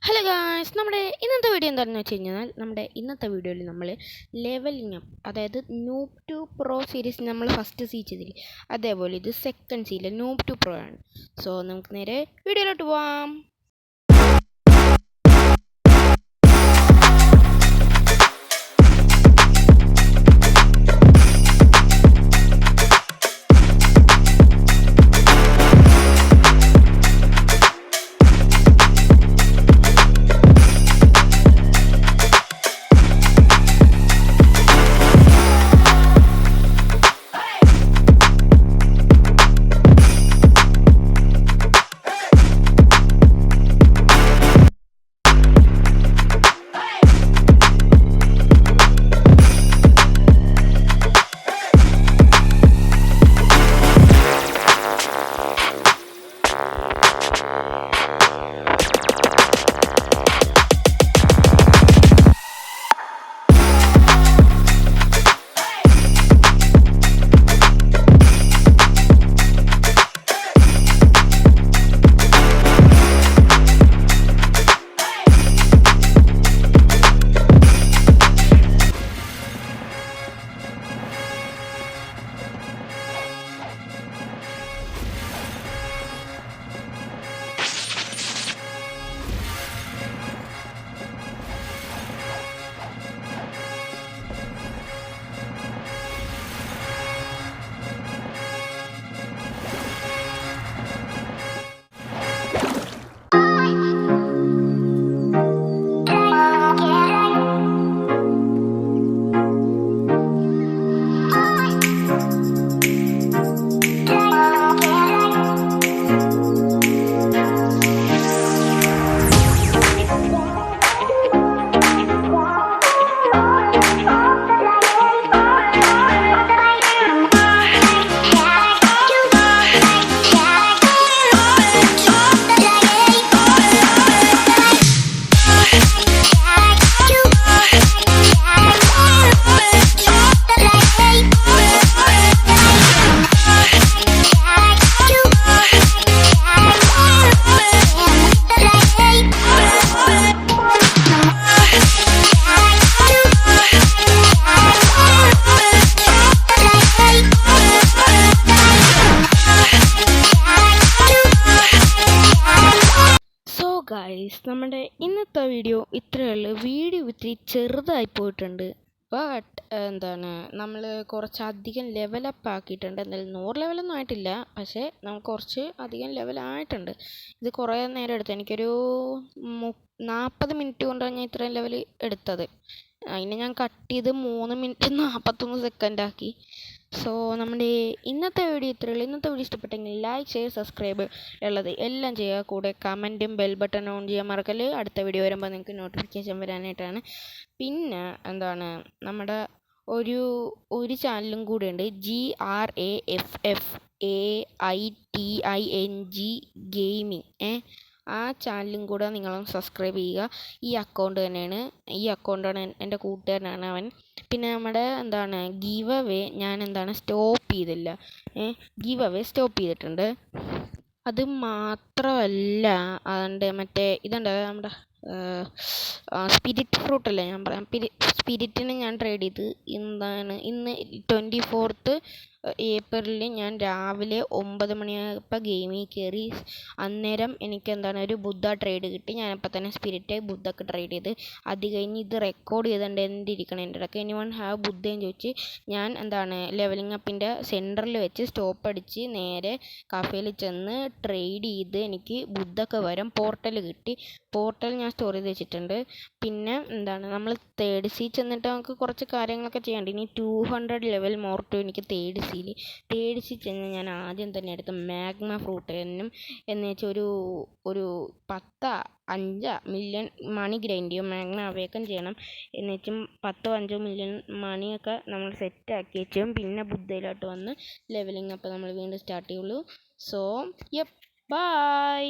Hello guys, നമ്മുടെ ഇന്നത്തെ video എന്താണെന്ന് വെച്ച് കഴിഞ്ഞാൽ ഇന്നത്തെ വീഡിയോയിൽ നമ്മൾ ലെവലിംഗ് അപ്പ്, അതായത് നൂബ് ടു പ്രോ സീരീസ് നമ്മൾ ഫസ്റ്റ് സീ ചെയ്തില്ലേ, അതേപോലെ ഇത് സെക്കൻഡ് സീയിലെ നൂബ് ടു പ്രോ ആണ്. സോ നമുക്ക് നേരെ വീഡിയോയിലോട്ട് പോവാം. ഗൈസ്, നമ്മുടെ ഇന്നത്തെ വീഡിയോ ഇത്രയേ ഉള്ളൂ. വീഡിയോ ഇത്തിരി ചെറുതായി പോയിട്ടുണ്ട്, ബട്ട് നമ്മൾ കുറച്ചധികം ലെവലപ്പ് ആക്കിയിട്ടുണ്ട്. എന്തായാലും 100 ലെവലൊന്നും ആയിട്ടില്ല, പക്ഷേ നമുക്ക് കുറച്ച് അധികം ലെവലായിട്ടുണ്ട്. ഇത് കുറേ നേരം എടുത്തു, എനിക്കൊരു 40 മിനിറ്റ് കൊണ്ടാണ് ഞാൻ ഇത്രയും ലെവൽ എടുത്തത്. അതിനെ ഞാൻ കട്ട് ചെയ്ത് 3 മിനിറ്റ് 41 സെക്കൻഡ് ആക്കി. സോ നമ്മുടെ ഇന്നത്തെ വീഡിയോ ഇത്രയുള്ളൂ. ഇന്നത്തെ വീഡിയോ ഇഷ്ടപ്പെട്ടെങ്കിൽ ലൈക്ക്, ഷെയർ, സബ്സ്ക്രൈബ് ഉള്ളത് എല്ലാം ചെയ്യുക. കൂടെ കമൻറ്റും ബെൽ ബട്ടൺ ഓൺ ചെയ്യാൻ മറക്കല്. അടുത്ത വീഡിയോ വരുമ്പോൾ നിങ്ങൾക്ക് നോട്ടിഫിക്കേഷൻ വരാനായിട്ടാണ്. പിന്നെ നമ്മുടെ ഒരു ചാനലും കൂടെ ഉണ്ട്, GRAFFAITING ഗെയിമിംഗ്. ആ ചാനലും കൂടെ നിങ്ങളും സബ്സ്ക്രൈബ് ചെയ്യുക. ഈ അക്കൗണ്ടാണ് എൻ്റെ കൂട്ടുകാരനാണ് അവൻ. പിന്നെ നമ്മുടെ ഗീവ് അവേ ഞാൻ സ്റ്റോപ്പ് ചെയ്തില്ല. സ്റ്റോപ്പ് ചെയ്തിട്ടുണ്ട്. അത് മാത്രമല്ല, അതുകൊണ്ട് മറ്റേ നമ്മുടെ സ്പിരിറ്റ് ഫ്രൂട്ട് അല്ലേ ഞാൻ പറയാം, സ്പിരിറ്റിന് ഞാൻ ട്രേഡ് ചെയ്ത് ഇന്ന് 24 ഏപ്രിലിൽ ഞാൻ രാവിലെ 9 മണിയായപ്പോൾ ഗെയിമിൽ കയറി. അന്നേരം എനിക്ക് ഒരു ബുദ്ധ ട്രേഡ് കിട്ടി. ഞാനപ്പോൾ തന്നെ സ്പിരിറ്റ് ബുദ്ധക്ക് ട്രേഡ് ചെയ്ത്. അത് കഴിഞ്ഞ് ഇത് റെക്കോർഡ് ചെയ്തുകൊണ്ട് ഇരിക്കണം എൻ്റെ ഇടയ്ക്ക്. എനിവൺ ഹാവ് ബുദ്ധയെന്ന് ചോദിച്ച് ഞാൻ ലെവലിംഗ് അപ്പിൻ്റെ സെൻറ്ററിൽ വെച്ച് സ്റ്റോപ്പ് അടിച്ച് നേരെ കഫേയിൽ ചെന്ന് ട്രേഡ് ചെയ്ത് എനിക്ക് ബുദ്ധക്ക് വരും പോർട്ടൽ കിട്ടി. പോർട്ടൽ ഞാൻ സ്റ്റോർ ചെയ്ത് വെച്ചിട്ടുണ്ട്. പിന്നെ നമ്മൾ തേർഡ് സീ ചെന്നിട്ട് നമുക്ക് കുറച്ച് കാര്യങ്ങളൊക്കെ ചെയ്യാനുണ്ട്. ഇനി 200 ലെവൽ മോർ ടു എനിക്ക് തേർഡ് സീ ചെന്ന് ഞാൻ ആദ്യം തന്നെ എടുത്ത മാഗ്മ ഫ്രൂട്ട് എന്ന് വെച്ചാൽ ഒരു 5 മില്യൺ മണി ഗ്രൈൻഡ് ചെയ്യും. മാഗ്മ അവേക്കൻ ചെയ്യണം എന്ന് വെച്ചും 5 മില്യൺ മണിയൊക്കെ നമ്മൾ സെറ്റാക്കി വെച്ചും പിന്നെ ബുദ്ധയിലോട്ട് വന്ന് ലെവലിംഗ് അപ്പോൾ നമ്മൾ വീണ്ടും സ്റ്റാർട്ട് ചെയ്യുള്ളൂ. So by.